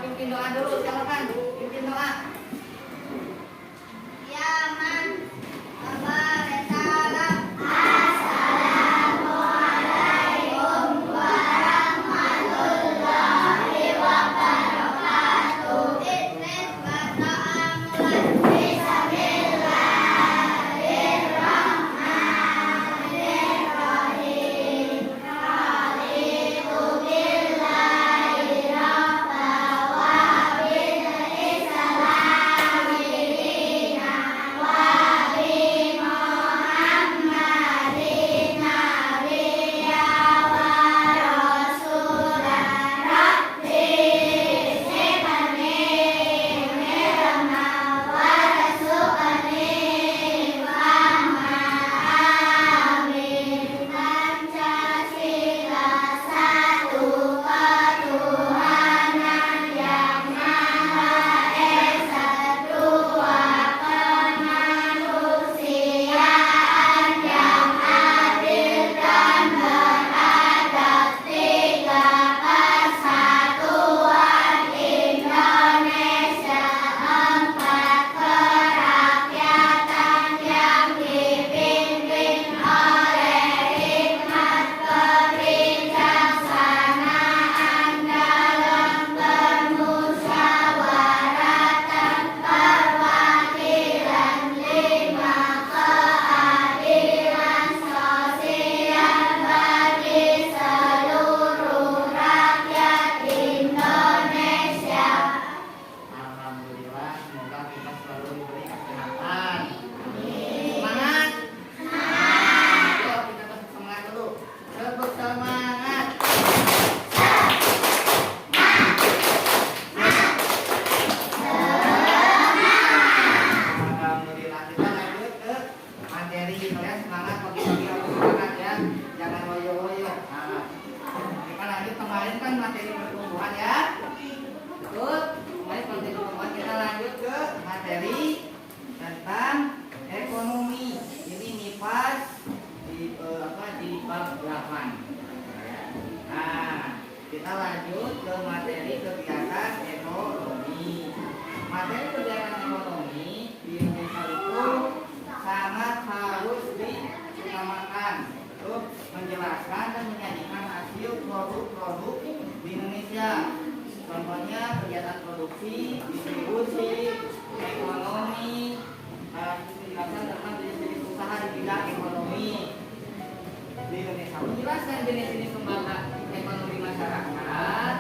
pimpin doa dulu, silakan pimpin doa. Ya man, Waalaikumsalam. Kita lanjut ke materi kegiatan ekonomi. Materi kegiatan ekonomi di Indonesia itu sangat harus diutamakan untuk menjelaskan dan menyajikan hasil produk-produk di Indonesia. Contohnya kegiatan produksi, distribusi, ekonomi, penjelasan tentang jenis-jenis usaha di bidang ekonomi di Indonesia. Menjelaskan jenis-jenis lembaga ekonomi masyarakat,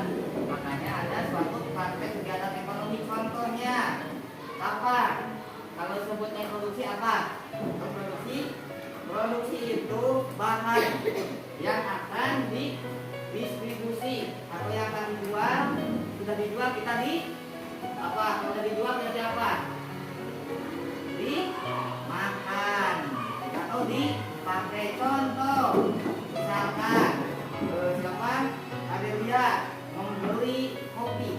makanya ada suatu praktek kegiatan ekonomi. Contohnya apa? Kalau sebutnya produksi apa? Produksi itu bahan yang akan didistribusi atau yang akan dijual. Sudah dijual kita di apa? Kalau sudah dijual kita di apa? Dimakan atau dipakai. Contoh misalkan siapa? Adelia membeli kopi.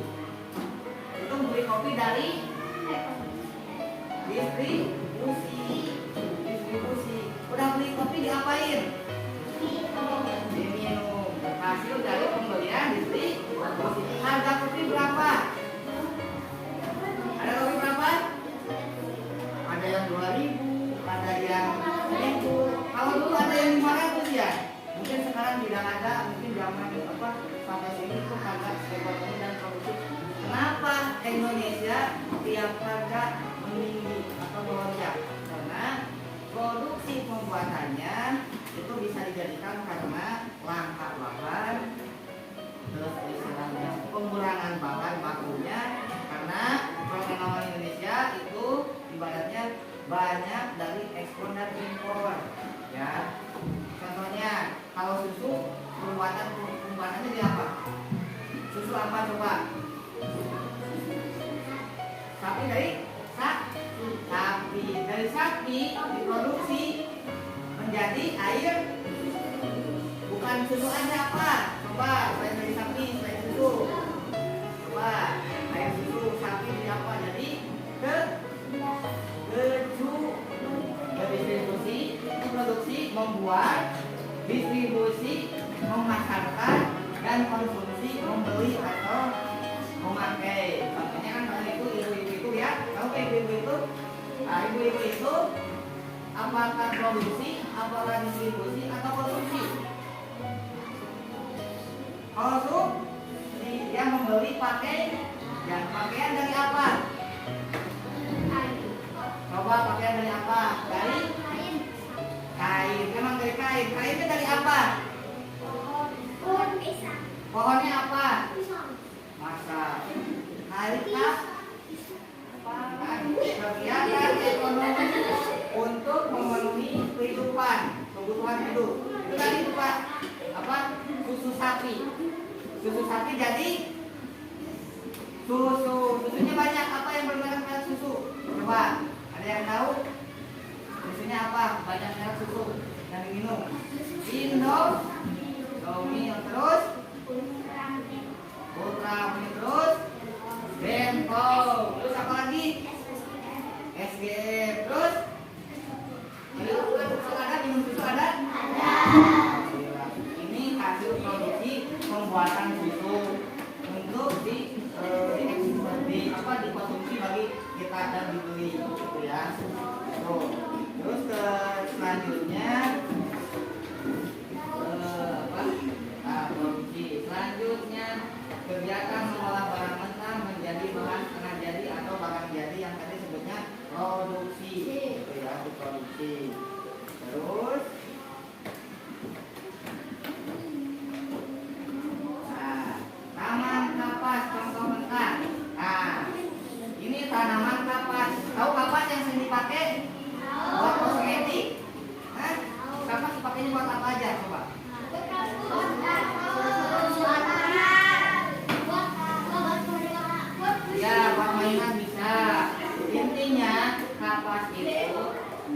Itu membeli kopi dari distribusi. Udah beli kopi diapain? Diminum. Hasil dari pembelian distribusi. Harga kopi berapa? Ada kopi berapa? Ada yang 2.000, ada yang 1.000. Kalau dulu ada yang 500 ya. Mungkin sekarang tidak ada, mungkin zaman apa sampai sini itu harga ekonomi dan produksi. Kenapa Indonesia tiap harga meninggi atau melonjak? Karena produksi pembuatannya itu bisa dijadikan karena langka bahan, terus istilahnya pengurangan bahan bakunya. Karena kalau Indonesia itu ibaratnya banyak dari ekspor dan impor, ya. Contohnya kalau susu pembuatannya di apa? Susu apa coba? Sapi dari sapi diproduksi menjadi air. Bukan susu aja apa? Coba selain dari sapi, selain susu. Coba air susu sapi di apa? Jadi keju distribusi, produksi, membuat, distribusi, memasarkan, dan konsumsi, membeli atau memakai. Nah, ibu-ibu itu apakah produksi, apakah distribusi, atau konsumsi? Konsumsi, dia membeli pakaian dari apa? Coba pakaian dari apa? Dari kain. Memang dari kain. Kainnya dari apa? Pohonnya apa? Masa hari kegiatan ekonomi untuk memenuhi kehidupan, kebutuhan hidup. Itu tadi Pak, apa? Susu sapi. Susu sapi jadi susunya banyak. Apa yang bermerek susu? Coba, ada yang tahu? Susunya apa? Banyak merek susu yang diminum. Indomie, terus Ultra, terus Bempo, terus apa lagi? SGF, terus susu ada, minum susu ada? Ini hasil produksi pembuatan susu untuk dikonsumsi bagi kita dan dibeli, gitu ya. Tuh. Terus selanjutnya produksi. Selanjutnya kegiatan mengolah barang mentah menjadi bahan setengah jadi atau barang jadi yang tadi sebutnya produksi, gitu ya, produksi. Terus tanaman kapas contoh mentah. Nah, ini tanaman kapas. Tahu kapas yang sering dipakai buat kosmetik? Kapas dipakainya buat apa aja coba? Ya, buat mainan bisa. Intinya kapas itu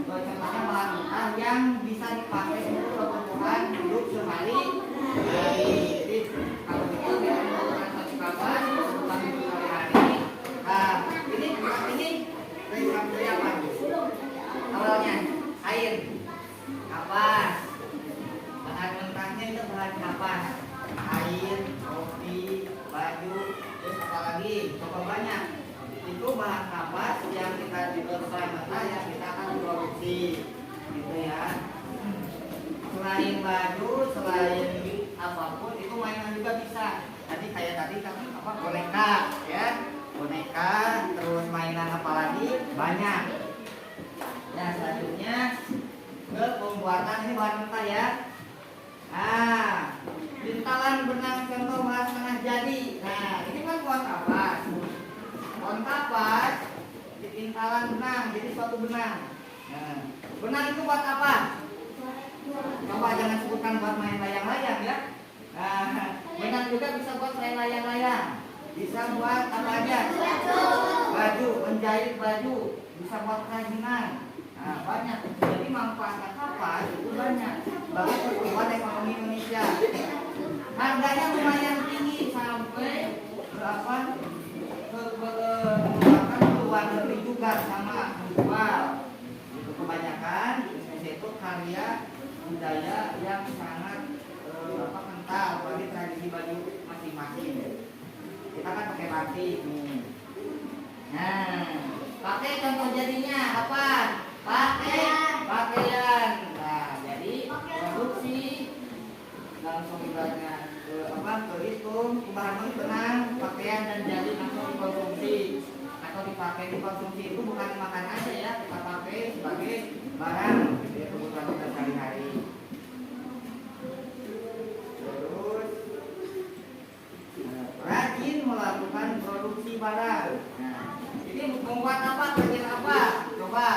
contohnya bahan mentah yang bisa dipakai untuk kebutuhan hidup sehari-hari. Jadi kalau kita menggunakan satu kapas kebutuhan hidup sehari-hari. Nah, ini dari apa? Awalnya air, kapas. Bahan mentahnya itu bahan kapas, air, kopi, baju, terus apa lagi? Coba banyak. Itu bahan kapas yang kita diperlukan mentah yang kita akan produksi, gitu ya. Selain baju, selain apapun itu mainan juga bisa. Tadi kayak tadi apa boneka, ya, boneka, terus mainan apa lagi banyak. Ya, selanjutnya ke pembuatan ini bahan mentah ya. Nah, bintalan benang contoh bahan setengah jadi. Nah, ini kan pohon kapas. Pohon kapas dipintalan benang, jadi suatu benang. Nah, benang itu buat apa? Coba jangan sebutkan buat main layang-layang ya. Nah, benang juga bisa buat main layang-layang. Bisa buat apa aja? Baju, menjahit baju. Bisa buat kerajinan. Nah, banyak. Jadi manfaat kapas itu banyak bagi pertumbuhan ekonomi Indonesia. Harganya lumayan tinggi sampai berapa? Bahkan ke luar negeri juga sama menjual. Itu kebanyakan Indonesia itu karya budaya yang sangat kental bagi tradisi baju masing-masing. Kita kan pakai batik nih. Nah, pakai contoh jadinya apa? Pakaian. Nah, jadi produksi langsung ibaratnya kehitung bahan benang, pakaian dan jadi langsung dikonsumsi atau dikonsumsi itu bukan dimakan aja ya, kita pakai sebagai barang ya, kebutuhan kita sehari-hari. Terus rajin melakukan produksi barang. Nah, ini membuat apa? Rajin apa? Coba.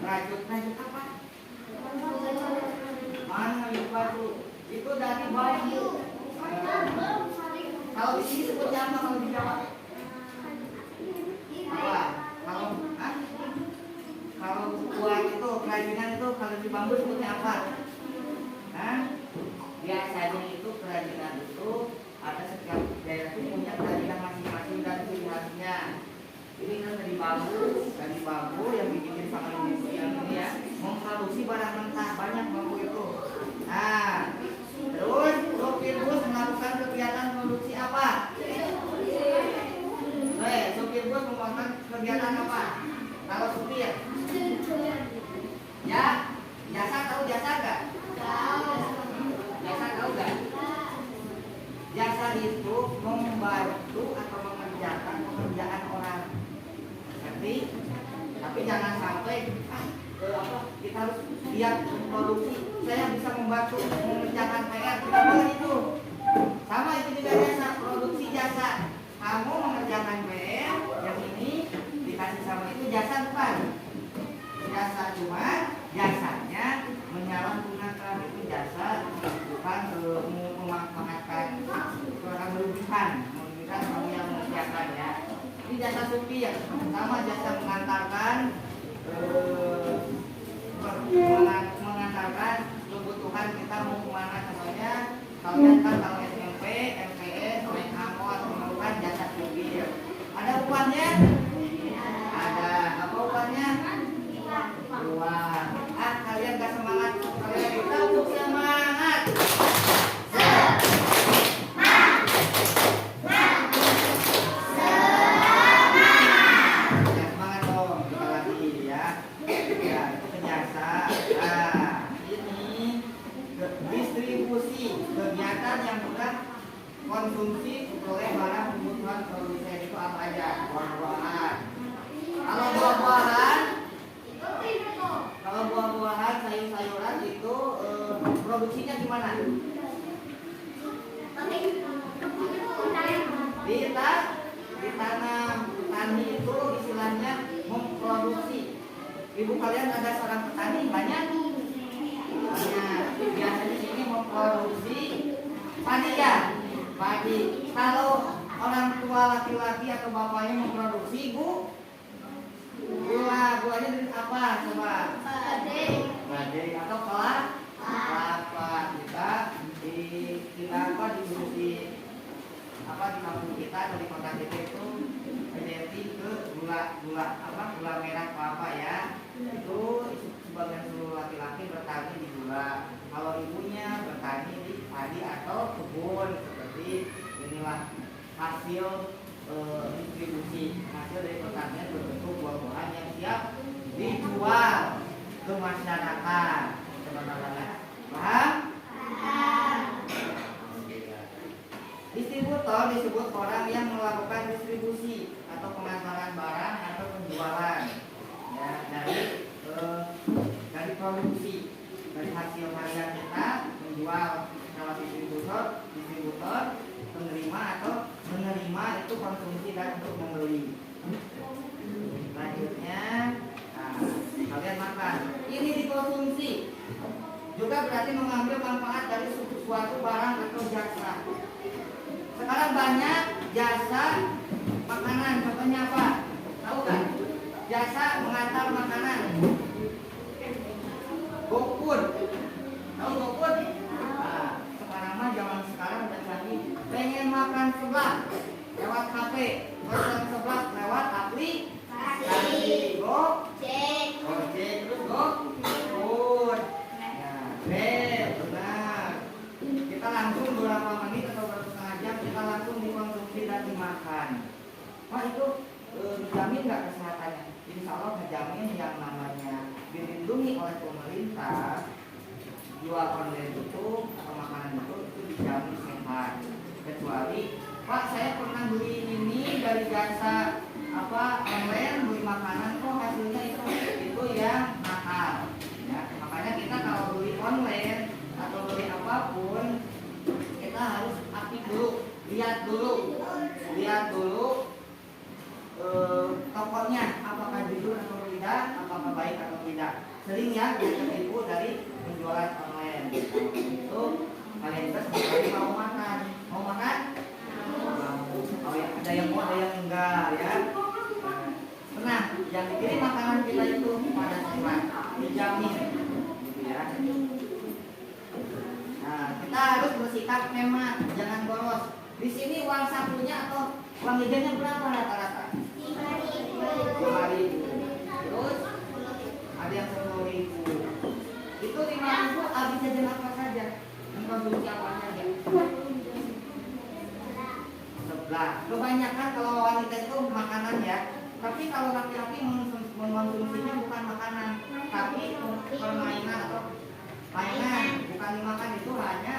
Rajut apa? Mana batu? Itu dari bambu. Kalau di sini sebutnya apa kalau di Jawa? Apa? Kalau buat itu kerajinan itu kalau di bambu sebutnya apa? Biasanya itu kerajinan itu ada setiap daerah itu punya kerajinan masing-masing dan ciri khasnya. Ini kan dari bambu yang dibikin sama ibu yang ini ya, memproduksi barang mentah banyak bambu itu. Nah, terus sopir bus melakukan kegiatan produksi apa? Sopir bus melakukan itu membantu atau mengerjakan pekerjaan orang. Ngerti? Tapi jangan sampai kita harus lihat produksi. Saya bisa membantu mengerjakan PR. Tidak boleh itu. Sama itu juga jasa, produksi jasa. Kamu mengerjakan PR, yang ini dikasih sama itu jasa bukan? Jasa, cuma jasanya menyalahgunakan itu jasa, bukan memanfaatkan, bukan merugikan kamu yang mengerjakan ya. Ini jasa supir, sama jasa mengantarkan mengantarkan kebutuhan kita mau kemana. Contohnya kalian kan kalau SMP, MTS, naik angkot memerlukan jasa supir. Ada upahnya? Ada. Apa upahnya? Uang. Kalian gak semangat? Kalian kita untuk semangat. Kegiatan yang bukan konsumsi oleh barang kebutuhan produsen itu apa aja? Buah-buahan. Kalau buah-buahan, sayur-sayuran itu produksinya gimana? Ditanam. Petani itu istilahnya memproduksi. Ibu kalian ada seorang petani banyak? Biasanya sini memproduksi padi ya, padi. Kalau orang tua laki-laki atau bapaknya memproduksi gulanya dari apa coba? Padi atau kelapa. Kita di kampung kita atau di kota kita itu menjadi ke gula merah kelapa ya. Itu sebagian seluruh laki-laki bertani di gula. Kalau ibunya bertani di padi atau kebun. Seperti inilah hasil distribusi, hasil dari pertanian berbentuk buah-buahan yang siap dijual ke masyarakat. Teman-teman paham? Distributor disebut orang yang melakukan distribusi atau pengantaran barang atau penjualan ya, dari produksi, dari hasil karya kita menjual. Kalau distributor penerima atau menerima itu konsumsi dan untuk membeli. Selanjutnya kalian makan, ini dikonsumsi juga berarti mengambil manfaat dari suatu barang atau jasa. Sekarang banyak jasa makanan, contohnya apa? Tahu kan? Jasa mengantar makanan. GoFood. Tahu GoFood? Sekarang mah zaman sekarang udah canggih. Pengen makan seblak lewat HP, pesan seblak lewat aplikasi Gojek, terus GoFood. Benar. Kita langsung beberapa menit atau beberapa setengah jam kita langsung dikonsumsi dan dimakan. Wah itu dijamin nggak kesehatannya? Insya Allah menjamin. Yang namanya dilindungi oleh pemerintah. Jual online itu atau makanan itu dijamin sehat. Kecuali Pak saya pernah beli ini dari jasa online, beli makanan kok hasilnya itu yang mahal ya. Makanya kita kalau beli online atau beli apapun kita harus aktif dulu, lihat dulu tokonya apakah jujur atau tidak, apakah baik atau tidak. Sering ya kita tertipu dari penjualan online. Itu kalian juga sebenarnya mau makan. Ada yang mau, ada yang enggak ya. Tenang, yang dikirim makanan kita itu pada sehat, dijamin gitu ya. Nah, kita harus bersikap hemat, jangan boros. Di sini uang sakunya atau uang jajannya berapa rata-rata? 5.000. Terus ada yang 10.000. Itu 5.000 habis jajan apa saja? Konsumsi apa saja? Sebelah. Kebanyakan kalau wanita itu makanan ya. Tapi kalau laki-laki mengkonsumsinya bukan makanan, tapi permainan atau mainan. Bukan dimakan, itu hanya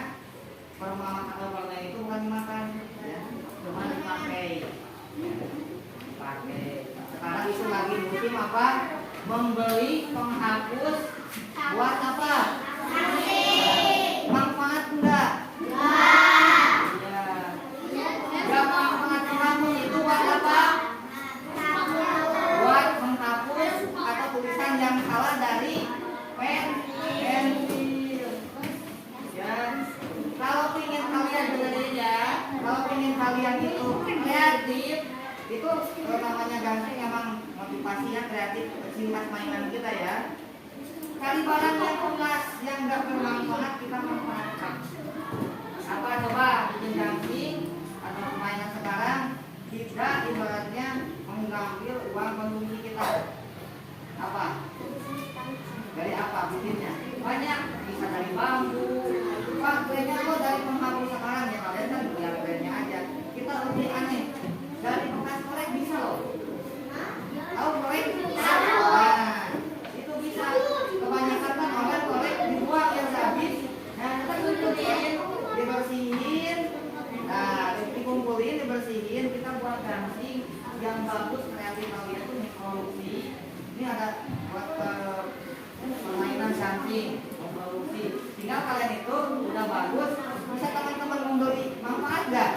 permainan atau permainan itu bukan dimakan. musim apa? Membeli penghapus buat apa? Manfaat enggak? Ya. Enggak manfaat penghapus itu buat apa? Buat menghapus atau tulisan yang salah dari pensil. Ya. Kalau ingin kalian dengerin ya, kalau ingin kalian itu kreatif, itu namanya Gansing emang motivasinya kreatif, cinta mainan kita ya. Cari barang yang bekas, yang nggak bermanfaat kita manfaatkan. Apa coba bikin Gansing atau permainan sekarang tidak ibaratnya mengambil uang konsumsi kita. Apa? Dari apa bikinnya? Banyak, bisa dari bambu. Pak, brandnya lo dari penghapus sekarang ya, kalian kan lihat brandnya aja. Kita lebih aneh, dari bekas korek bisa loh. Tahu korek? Nah, itu bisa. Kebanyakan kan orang korek dibuang yang habis. Nah, kita kumpulin, dibersihin. Nah, dikumpulin, dibersihin. Kita buat Gansing yang bagus, kreatif kalian tuh produksi. Ini ada buat permainan Gansing, produksi. Tinggal kalian itu udah bagus, bisa teman-teman membeli manfaat nggak?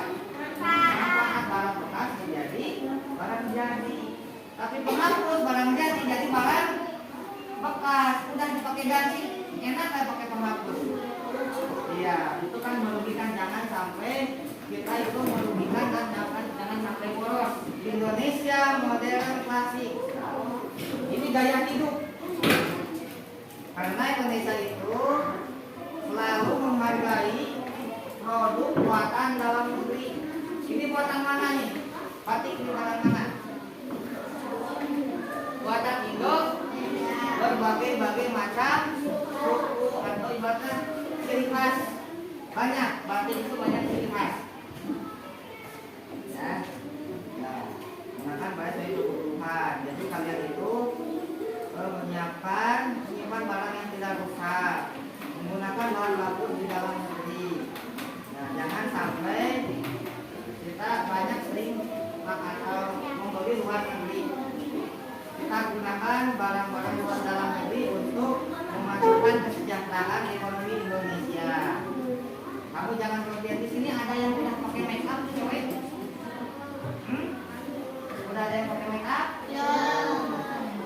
Manfaat barang bekas menjadi barang jadi. Tapi penghapus barang jadi barang bekas. Udah dipakai Gansing, enak nggak pakai penghapus? Iya, itu kan merugikan. Jangan sampai kita itu merugikan dan jangan sampai boros. Indonesia modern klasik. Ini gaya hidup. Karena Indonesia itu selalu menghargai produk buatan dalam negeri. Ini buatan mana nih? Batik ini buatan mana? Buatan Indo. Berbagai macam suku atau ibaratnya ciri khas. Banyak, batik itu banyak ciri khas. Ya. Menggunakan bahasa itu kebutuhan. Jadi kalian itu menyimpan barang yang tidak rusak, menggunakan bahan baku di dalam negeri. Nah, jangan sampai kita banyak sering atau membeli luar negeri. Kita gunakan barang-barang luar dalam negeri untuk memajukan kesejahteraan ekonomi Indonesia. Kamu jangan lihat di sini ada yang udah pakai make up nih, cewek. Udah ada yang pakai make up? Ya.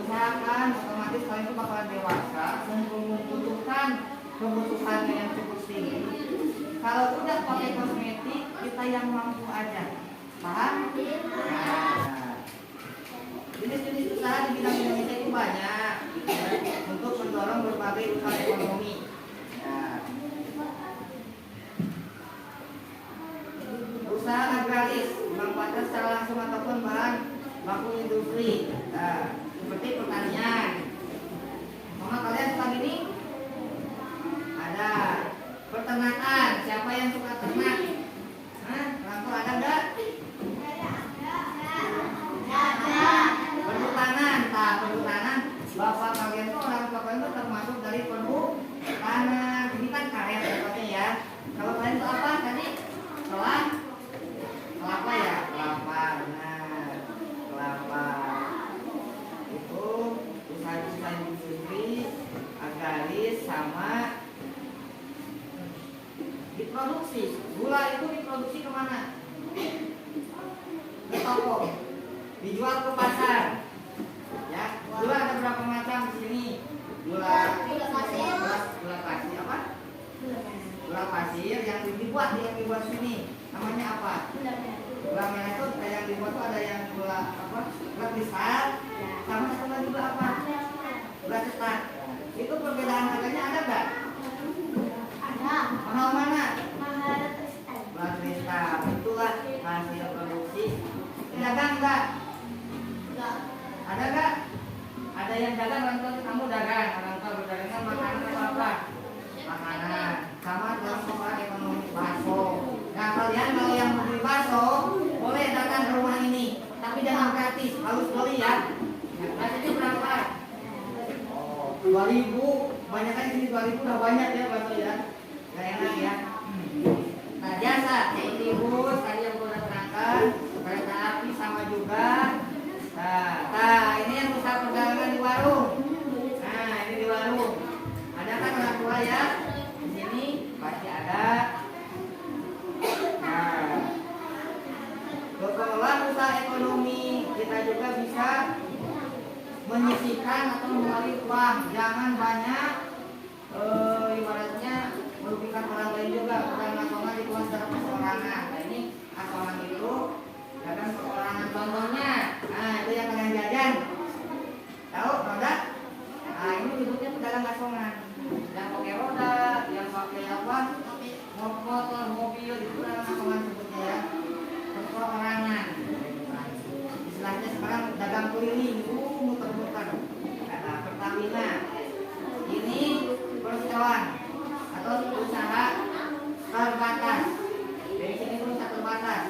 Usahakan otomatis kalian itu bakalan dewasa, membutuhkan kebutuhannya yang cukup tinggi. Kalau udah pakai kosmetik, kita yang mampu aja. Paham? Nah, jenis-jenis usaha di bidang Indonesia itu banyak untuk mendorong berbagai usaha ekonomi. Nah, usaha agraris memanfaatkan secara langsung ataupun bahan baku industri. Nah, seperti pertanian. Mama kalian suka gini? Ada. Peternakan. Siapa yang suka ternak? Hah? Rangkul ada enggak? Ada. Perhutanan. Nah, perhutanan. Bapak kalian tuh, orang tua kalian tuh termasuk dari perhutanan. Ini kan karet contohnya ya. Kalau kalian tuh apa tadi? Kelapa ya? Kelapa. Benar. Kelapa. Itu usaha-usaha industri agraris sama diproduksi. Gula itu diproduksi kemana? Ke toko, dijual ke pasar. Ya, gula ada berapa macam di sini? Gula pasir apa? Gula pasir yang dibuat sini. Namanya apa? Gula merah itu yang dibuat tuh ada yang gula apa? Gula kristal. Sama satu lagi gula apa? Gula cetak. Itu perbedaan harganya ada nggak? Ada. Mahal mana? Mahal kristal. Gula kristal. Itulah hasil produksi. Dagang nggak? Nggak. Ada nggak? Ada yang dagang, orang tua kamu dagang, orang tua berdagang makanan apa? Makanan. Sama dalam soal ekonomi bakso. Nah kalian kalau yang mau beli bakso boleh datang ke rumah ini, tapi jangan gratis, harus beli ya. Harganya berapa? 2.000. Banyak kan sini 2.000 udah banyak ya bakso ya. Gak enak ya. Nah jasa, bus tadi yang udah terangkan, kereta api sama juga. Nah ini yang usaha Pengelolaan usaha ekonomi kita juga bisa menyisihkan atau mengeluarkan uang, jangan banyak ibaratnya merugikan orang lain juga, bukan asongan dikeluarkan secara perseorangan. Nah ini asongan itu dagang perorangan, contohnya, nah itu yang kalian jajan, tahu roda? Nah ini bentuknya pedagang asongan, yang pakai roda, yang pakai apa, motor, mobil, itu pedagang asongan sebutnya ya, perorangan. Istilahnya sekarang dagang keliling, muter-muter. Nah, Pertamina ini perseroan atau usaha terbatas. Dari sini usaha terbatas,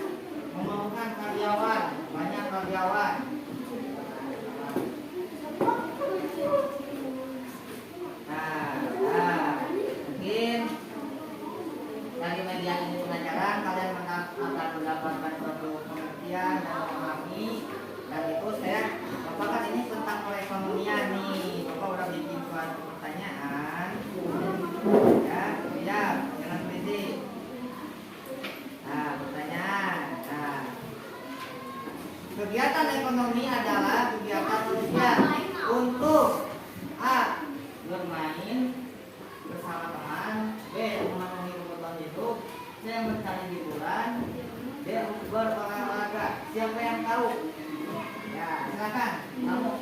memerlukan karyawan, banyak karyawan. Nah, mungkin dari media ini pengajaran kalian akan mendapatkan suatu pengertian dan memahami. Dan itu saya, Bapak kan ini tentang perekonomian nih. Bapak udah bikin suatu pertanyaan. Ya, siap, jangan berisik. Nah, pertanyaan. Nah, kegiatan ekonomi adalah kegiatan manusia untuk A. bermain bersama teman, B. memenuhi kebutuhan hidup, C. mencari hiburan, D. berolahraga. Siapa yang tahu? Ya, silakan. Kamu.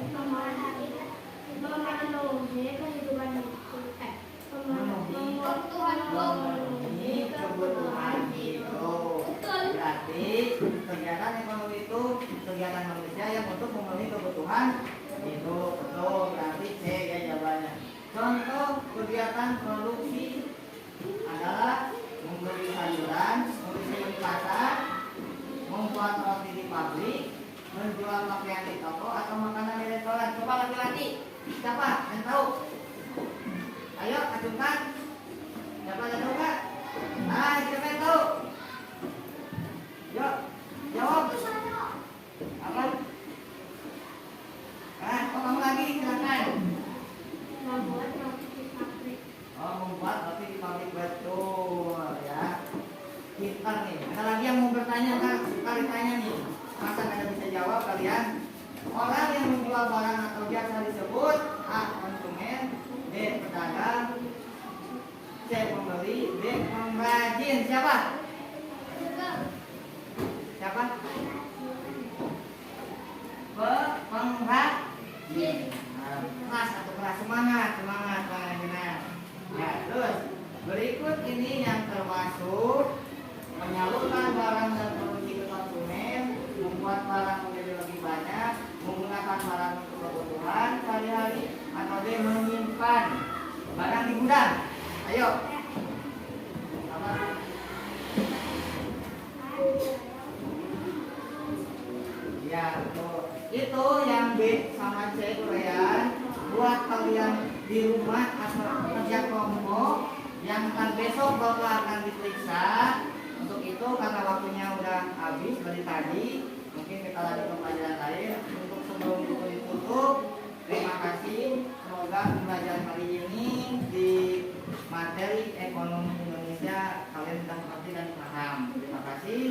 Memenuhi kebutuhan hidup. Berarti kegiatan ekonomi itu kegiatan manusia yang untuk memenuhi kebutuhan hidup. Betul. Berarti C ya jawabannya. Contoh kegiatan produksi adalah membeli sayuran, membeli di pasar, membuat roti di pabrik, menjual pakaian di toko, atau makanan di restoran. Coba laki-laki, siapa yang tahu? Ayo ajukan. Siapa yang tahu kan? Nah, siapa yang tahu? Yuk, jawab. Apa? Nah, kamu lagi silakan. Membuat roti di pabrik. Oh, membuat roti di pabrik, betul ya. Pintar nih. Ada lagi yang mau bertanya kan? Sekali tanya nih. Masa kada bisa jawab kalian? Orang yang menjual barang atau jasa disebut A. konsumen, B. pedagang, C. pembeli, D. pengrajin. Siapa? Siapa? Pengrajin. Keras atau keras, semangat. Ya, terus berikut ini yang termasuk menyalurkan barang dan produksi ke konsumen, membuat barang menjadi lebih banyak, menggunakan barang untuk kebutuhan sehari-hari, atau D. menyimpan barang di gudang. Ayo. Apa? Ya, betul. Itu yang B sama C itu ya. Buat kalian di rumah atau kerja kelompok yang akan besok Bapak akan diperiksa. Untuk itu karena waktunya udah habis dari tadi, mungkin kita lanjut ke pelajaran lain. Untuk sebelum buku ditutup, terima kasih. Semoga pembelajaran kali ini di materi ekonomi Indonesia kalian sudah mengerti dan paham. Terima kasih.